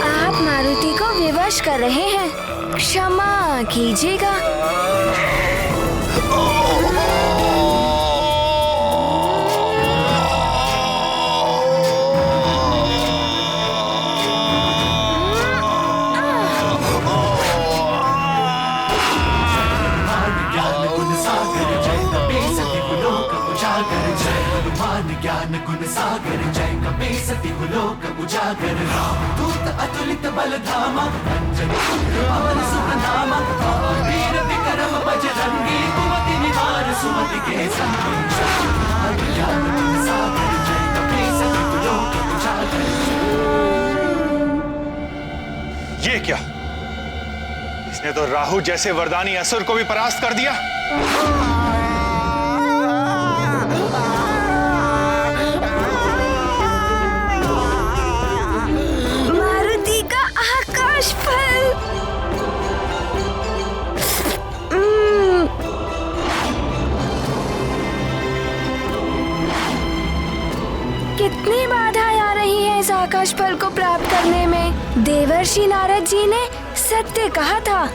आप मारुति को विवश कर रहे हैं, क्षमा कीजिएगा। ज्ञान गुण सागर जय कपे सति लोक उजागर दूत अतुलित बल धामा अंजनी पवन सुत नामा वीर विक्रम बजरंगी कुमति निवार सुमति के संगी ज्ञान गुण सागर जय कपे सति लोक उजागर। ये क्या? इसने तो राहु जैसे वरदानी असुर को भी परास्त कर दिया। कितनी बाधाएं आ रही हैं इस आकाश फल को प्राप्त करने में। देवर्षि नारद जी ने सत्य कहा था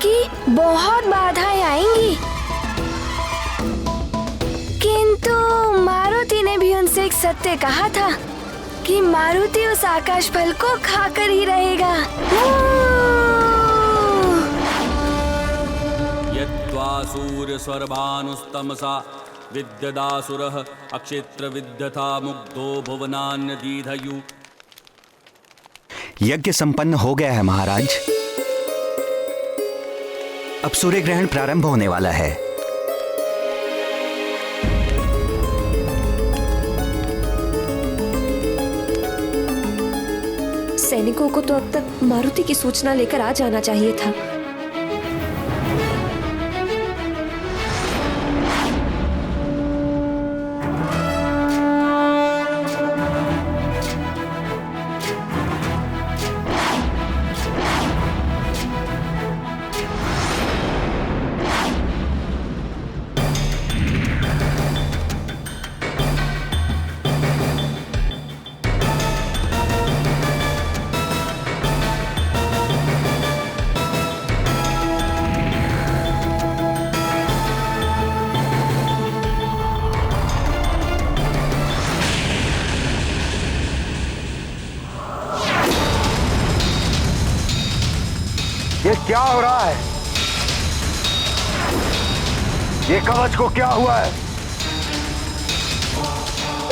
कि बहुत बाधाएं आएंगी, किंतु मारुति ने भी उनसे एक सत्य कहा था कि मारुति उस आकाश फल को खाकर ही रहेगा। यद्वासूर्य स्वर्भानुस्तमसा विद्यदासुरः अक्षेत्र विद्यथा मुग्धो भुवनान्य दीधयु। यज्ञ संपन्न हो गया है महाराज। अब सूर्य ग्रहण प्रारंभ होने वाला है। सैनिकों को तो अब तक मारुति की सूचना लेकर आ जाना चाहिए था। ये क्या हो रहा है? ये कवच को क्या हुआ है?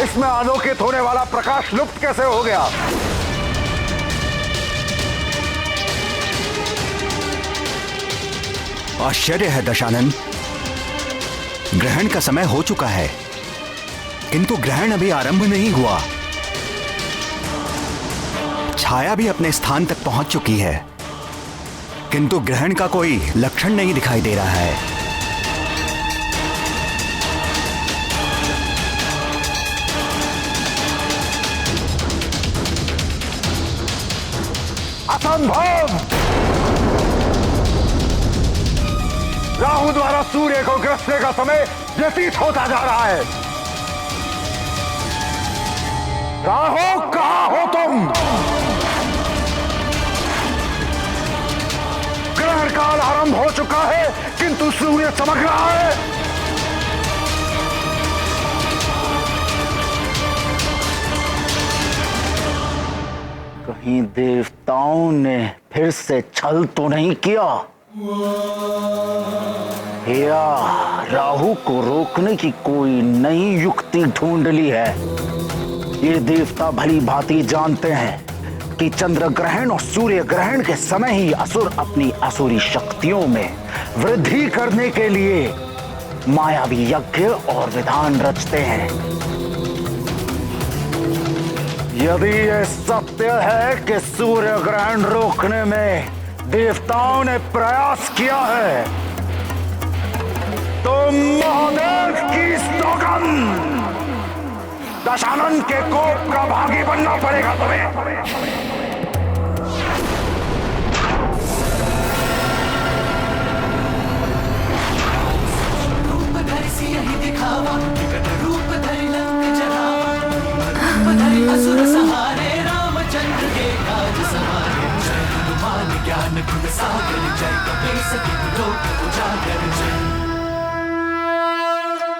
इसमें आलोकित होने वाला प्रकाश लुप्त कैसे हो गया? आश्चर्य है दशानन। ग्रहण का समय हो चुका है, किंतु ग्रहण अभी आरंभ नहीं हुआ। छाया भी अपने स्थान तक पहुंच चुकी है, किंतु ग्रहण का कोई लक्षण नहीं दिखाई दे रहा है। असंभव! राहु द्वारा सूर्य को ग्रसने का समय व्यतीत होता जा रहा है। राहु, कहां हो तुम? ग्रहण काल आरंभ हो चुका है, किंतु सूर्य चमक रहा है। कहीं देवताओं ने फिर से छल तो नहीं किया? या राहु को रोकने की कोई नई युक्ति ढूंढ ली है? ये देवता भली भांति जानते हैं कि चंद्र ग्रहण और सूर्य ग्रहण के समय ही असुर अपनी असुरी शक्तियों में वृद्धि करने के लिए मायावी यज्ञ और विधान रचते हैं। यदि यह सत्य है कि सूर्य ग्रहण रोकने में देवताओं ने प्रयास किया है, तो महादेव की सौगंध, दशानन के कोप का भागी बनना पड़ेगा तुम्हें। बस यही दिखावा, विकट रूप धरि लंक जरावा, रूप धरि असुर सहारे, रामचंद्र के काज सवारे। जय हनुमान ज्ञान गुण सागर, जय कपीस तिहु लोक उजागर।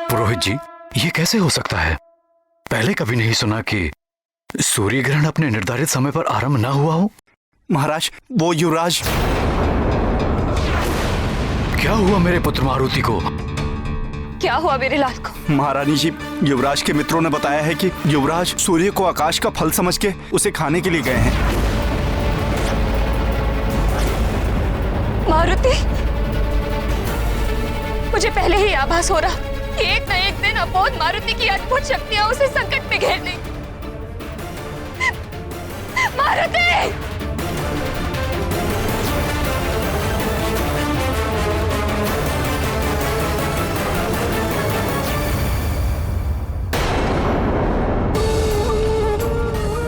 पुरोहित जी, ये कैसे हो सकता है? पहले कभी नहीं सुना कि सूर्य ग्रहण अपने निर्धारित समय पर आरंभ ना हुआ हो। महाराज, वो युवराज। क्या हुआ मेरे पुत्र मारुति को? क्या हुआ मेरे लाल को? महारानी जी, युवराज के मित्रों ने बताया है कि युवराज सूर्य को आकाश का फल समझ के उसे खाने के लिए गए हैं। मारुति, मुझे पहले ही आभास हो रहा कि एक न एक दिन अबोध मारुति की अद्भुत शक्तियां उसे संकट में घेर लेंगी। मारुति!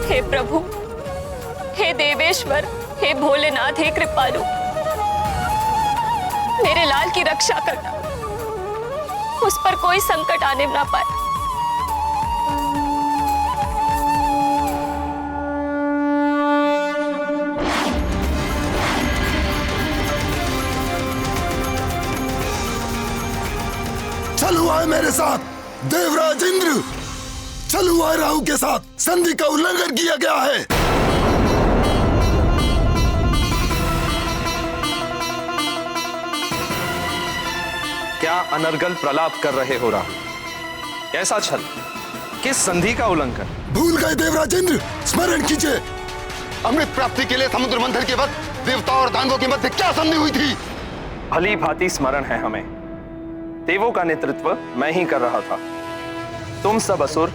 हे प्रभु, हे देवेश्वर, हे भोलेनाथ, हे कृपालु, मेरे लाल की रक्षा करना, उस पर कोई संकट आने ना पाए। चल हुआ है मेरे साथ देवराज इंद्र, चल हुआ है राहु के साथ, संधि का उल्लंघन किया गया है। क्या अनर्गल प्रलाप कर रहे हो राहु? कैसा छल? किस संधि का उल्लंघन? भूल गए देवराज इंद्र, स्मरण कीजिए। अमृत प्राप्ति के लिए समुद्र मंथन के वक्त देवताओं और दानवों के मध्य क्या संधि हुई थी? भली भांति स्मरण है हमें। देवों का नेतृत्व मैं ही कर रहा था। तुम सब असुर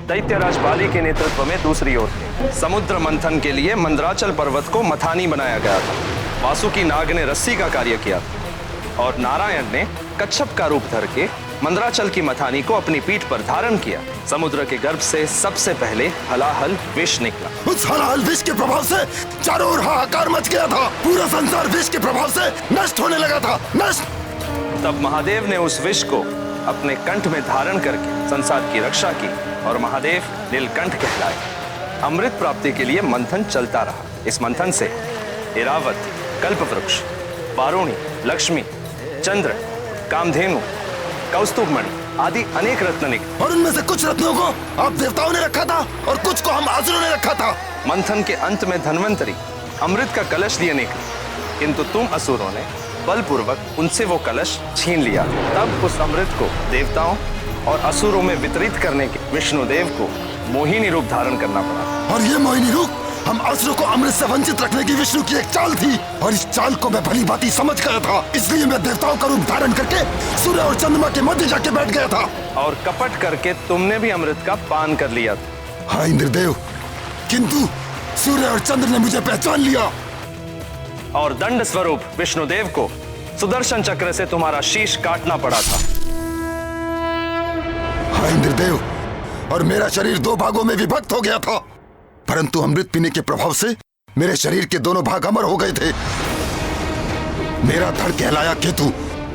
दैत्यराज बाली के नेतृत्व में दूसरी ओर थे। समुद्र मंथन के लिए मंदराचल पर्वत को मथानी बनाया गया था। वासुकी नाग ने रस्सी का कार्य किया था और नारायण ने कच्छप का रूप धर के मंदराचल की मथानी को अपनी पीठ पर धारण किया। समुद्र के गर्भ से सबसे पहले हलाहल विष निकला। उस हलाहल विष के प्रभाव से चारों ओर हाहाकार मच गया था। पूरा संसार विष के प्रभाव से नष्ट होने लगा था। नष्ट। तब महादेव ने उस विष को अपने कंठ में धारण करके संसार की रक्षा की और महादेव नीलकंठ कहलाए। अमृत प्राप्ति के लिए मंथन चलता रहा। इस मंथन से ऐरावत, कल्पवृक्ष, वारुणी, लक्ष्मी, चंद्र, कामधेनु, कौस्तुभमणि आदि अनेक रत्न निकले। और उनमें से कुछ रत्नों को आप देवताओं ने रखा था और कुछ को हम असुरों ने रखा था। मंथन के अंत में धन्वंतरी अमृत का कलश लिए निकले, किंतु तुम असुरों ने बलपूर्वक उनसे वो कलश छीन लिया। तब उस अमृत को देवताओं और असुरों में वितरित करने के विष्णुदेव को मोहिनी रूप धारण करना पड़ा। और ये मोहिनी रूप हम असुरों को अमृत से वंचित रखने की विष्णु की एक चाल थी और इस चाल को मैं भली भांति समझ गया था। इसलिए मैं देवताओं का रूप धारण करके सूर्य और चंद्रमा के मध्य जाके बैठ गया था। और कपट करके तुमने भी अमृत का पान कर लिया था। हाँ इंद्रदेव, किंतु सूर्य और चंद्र ने मुझे पहचान लिया और दंड स्वरूप विष्णुदेव को सुदर्शन चक्र से तुम्हारा शीश काटना पड़ा था। हाँ इंद्रदेव, और मेरा शरीर दो भागों में विभक्त हो गया था, परंतु अमृत पीने के प्रभाव से मेरे शरीर के दोनों भाग अमर हो गए थे। मेरा धड़ कहलाया केतु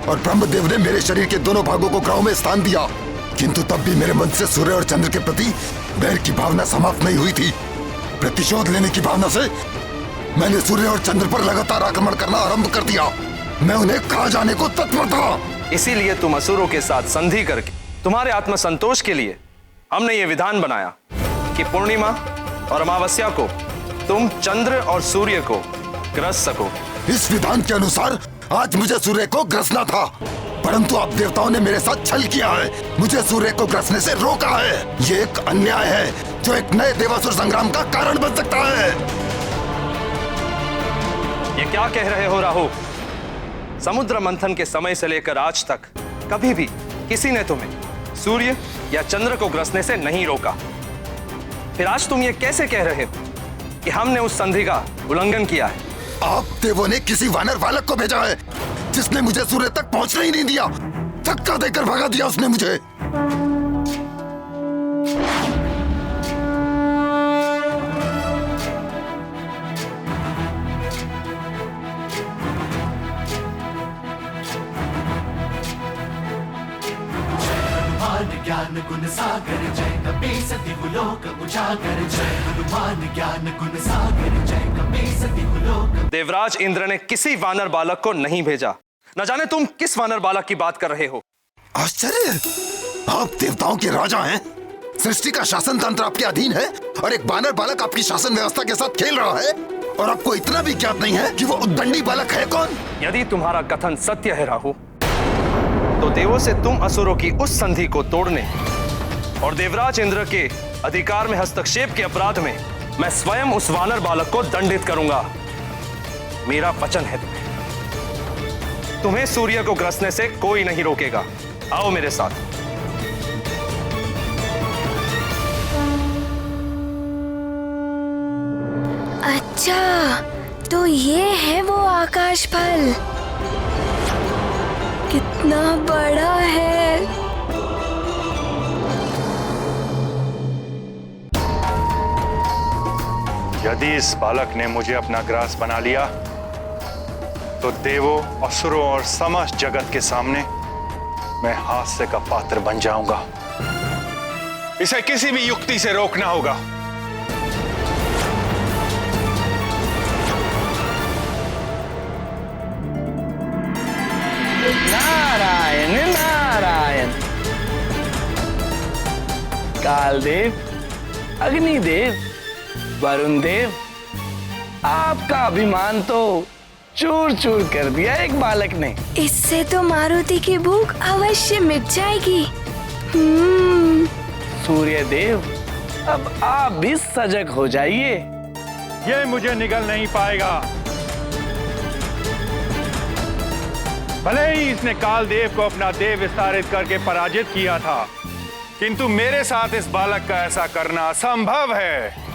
और ब्रह्मदेव ने मेरे शरीर के दोनों भागों को ग्रहों में स्थान दिया, किंतु तब भी मेरे मन से सूर्य और चंद्र के प्रति बैर की भावना समाप्त नहीं हुई थी। प्रतिशोध लेने की भावना से मैंने सूर्य और चंद्र पर लगातार आक्रमण करना आरंभ कर दिया। मैं उन्हें खा जाने को तत्पर था। इसीलिए तुम असुरों के साथ संधि करके तुम्हारे आत्मसंतोष के लिए हमने ये विधान बनाया कि पूर्णिमा और अमावस्या को तुम चंद्र और सूर्य को ग्रस सको। इस विधान के अनुसार आज मुझे सूर्य को ग्रसना था, परंतु आप देवताओं ने मेरे साथ छल किया है, मुझे सूर्य को ग्रसने से रोका है। ये एक अन्याय है जो एक नए देवासुर संग्राम का कारण बन सकता है। ये क्या कह रहे हो राहु? समुद्र मंथन के समय से लेकर आज तक कभी भी किसी ने तुम्हें सूर्य या चंद्र को ग्रसने से नहीं रोका। फिर आज तुम ये कैसे कह रहे हो कि हमने उस संधि का उल्लंघन किया है? आप देवों ने किसी वानर बालक को भेजा है जिसने मुझे सूर्य तक पहुंचने ही नहीं दिया। धक्का देकर भगा दिया उसने मुझे। ज्ञान गुण सागर जय कपीसति लोक उजागर जय हनुमान ज्ञान गुण सागर जय कपीसति लोक। देवराज इंद्र ने किसी वानर बालक को नहीं भेजा। न जाने तुम किस वानर बालक की बात कर रहे हो। आश्चर्य, आप देवताओं के राजा हैं, सृष्टि का शासन तंत्र आपके अधीन है और एक वानर बालक आपकी शासन व्यवस्था के साथ खेल रहा है और आपको इतना भी ज्ञात नहीं है कि वो उद्दंडी बालक है कौन। यदि तुम्हारा कथन सत्य है राहु, तो देवों से तुम असुरों की उस संधि को तोड़ने और देवराज इंद्र के अधिकार में हस्तक्षेप के अपराध में मैं स्वयं उस वानर बालक को दंडित करूंगा। मेरा वचन है तुम्हें सूर्य को ग्रसने से कोई नहीं रोकेगा। आओ मेरे साथ। अच्छा, तो ये है वो आकाश फल। कितना बड़ा है। यदि इस बालक ने मुझे अपना ग्रास बना लिया तो देवों, असुरों और समस्त जगत के सामने मैं हास्य का पात्र बन जाऊंगा। इसे किसी भी युक्ति से रोकना होगा। नारायण नारायण। कालदेव, अग्निदेव, वरुण देव, आपका अभिमान तो चूर चूर कर दिया एक बालक ने। इससे तो मारुति की भूख अवश्य मिट जाएगी। सूर्य देव, अब आप भी सजग हो जाइए। ये मुझे निगल नहीं पाएगा। भले ही इसने कालदेव को अपना देव विस्तारित करके पराजित किया था, किंतु मेरे साथ इस बालक का ऐसा करना असंभव है।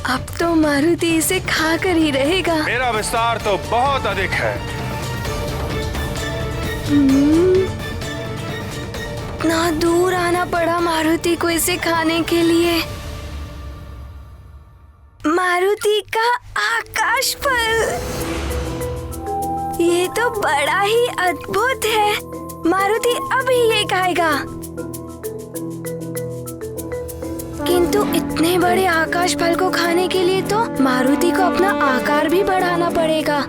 अब तो मारुति इसे खाकर ही रहेगा। मेरा विस्तार तो बहुत अधिक है। इतना दूर आना पड़ा मारुति को इसे खाने के लिए। मारुति का आकाश फल, ये तो बड़ा ही अद्भुत है। मारुति अभी ये खाएगा। किंतु इतने बड़े आकाश फल को खाने के लिए तो मारुति को अपना आकार भी बढ़ाना पड़ेगा।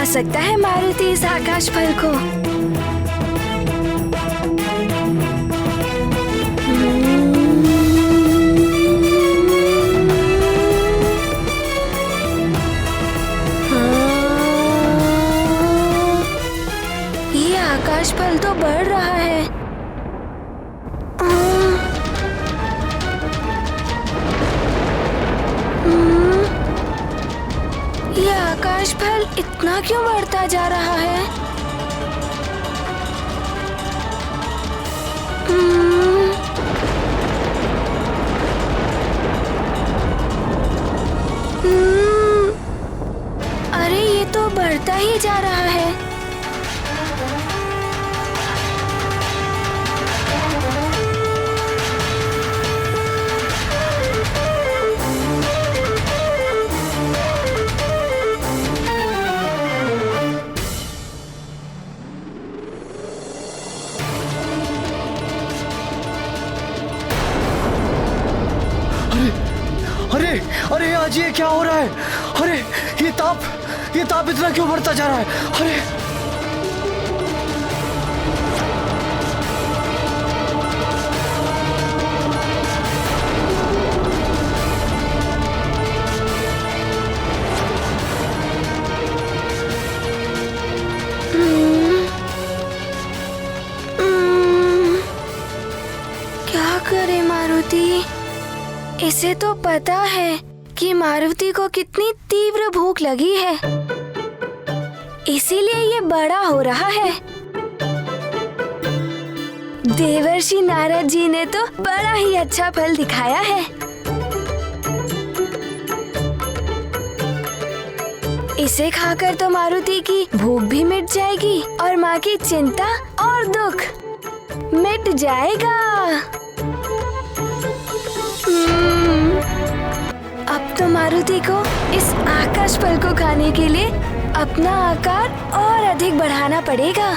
सकता है मारुति इस आकाश फल को। ये आकाश फल तो बढ़ रहा है। ये आकाश फल इतना क्यों बढ़ता जा रहा है? अरे ये तो बढ़ता ही जा रहा है। अरे आज ये क्या हो रहा है? अरे ये ताप इतना क्यों बढ़ता जा रहा है? अरे क्या करे मारुति? इसे तो पता है कि मारुति को कितनी तीव्र भूख लगी है, इसीलिए ये बड़ा हो रहा है। देवर्षि नारद जी ने तो बड़ा ही अच्छा फल दिखाया है। इसे खाकर तो मारुति की भूख भी मिट जाएगी और माँ की चिंता और दुख मिट जाएगा। अब तो मारुति को इस आकाश फल को खाने के लिए अपना आकार और अधिक बढ़ाना पड़ेगा।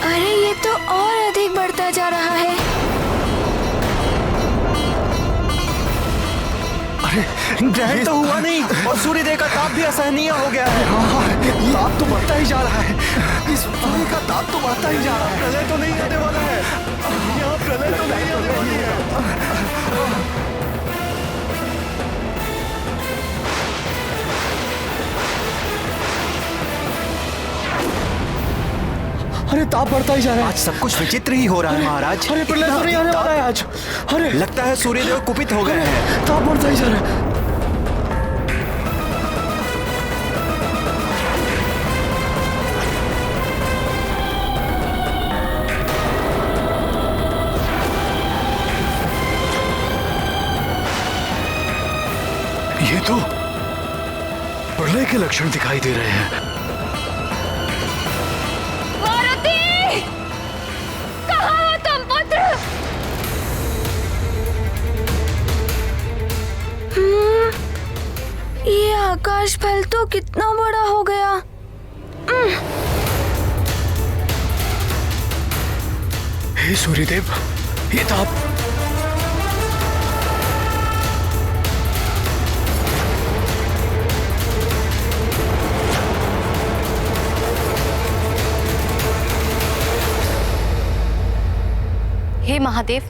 अरे ये तो और अधिक बढ़ता जा रहा है। अरे ग्रहण तो हुआ नहीं और सूर्यदेव का ताप भी असहनीय हो गया है। हाँ, ताप तो बढ़ता ही जा रहा है। इस सूर्य का ताप तो बढ़ता ही जा रहा है। प्रलय तो नहीं आने वाला है। यहाँ प्रलय तो नहीं आने वाली है। अरे ताप बढ़ता ही जा रहा है। आज सब कुछ विचित्र ही हो रहा है महाराज। अरे प्रलय तो नहीं आने वाला है आज। अरे लगता है सूर्यदेव कुपित हो गए हैं। ताप बढ़ता ही जा रहा है। ये तो प्रलय के लक्षण दिखाई दे रहे हैं। मारुति! कहाँ हो तुम पुत्र? ये आकाश फल तो कितना बड़ा हो गया। हे सूर्यदेव, ये ताप हे महादेव,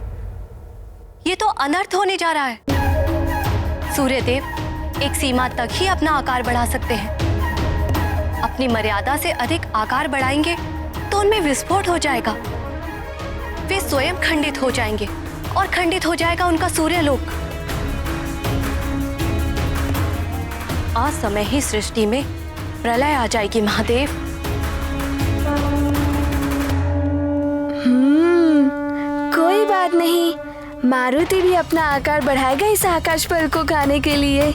ये तो अनर्थ होने जा रहा है। सूर्यदेव एक सीमा तक ही अपना आकार बढ़ा सकते हैं। अपनी मर्यादा से अधिक आकार बढ़ाएंगे तो उनमें विस्फोट हो जाएगा। वे स्वयं खंडित हो जाएंगे और खंडित हो जाएगा उनका सूर्यलोक। असमय ही सृष्टि में प्रलय आ जाएगी महादेव। कोई बात नहीं, मारुति भी अपना आकार बढ़ाएगा इस आकाश फल को खाने के लिए।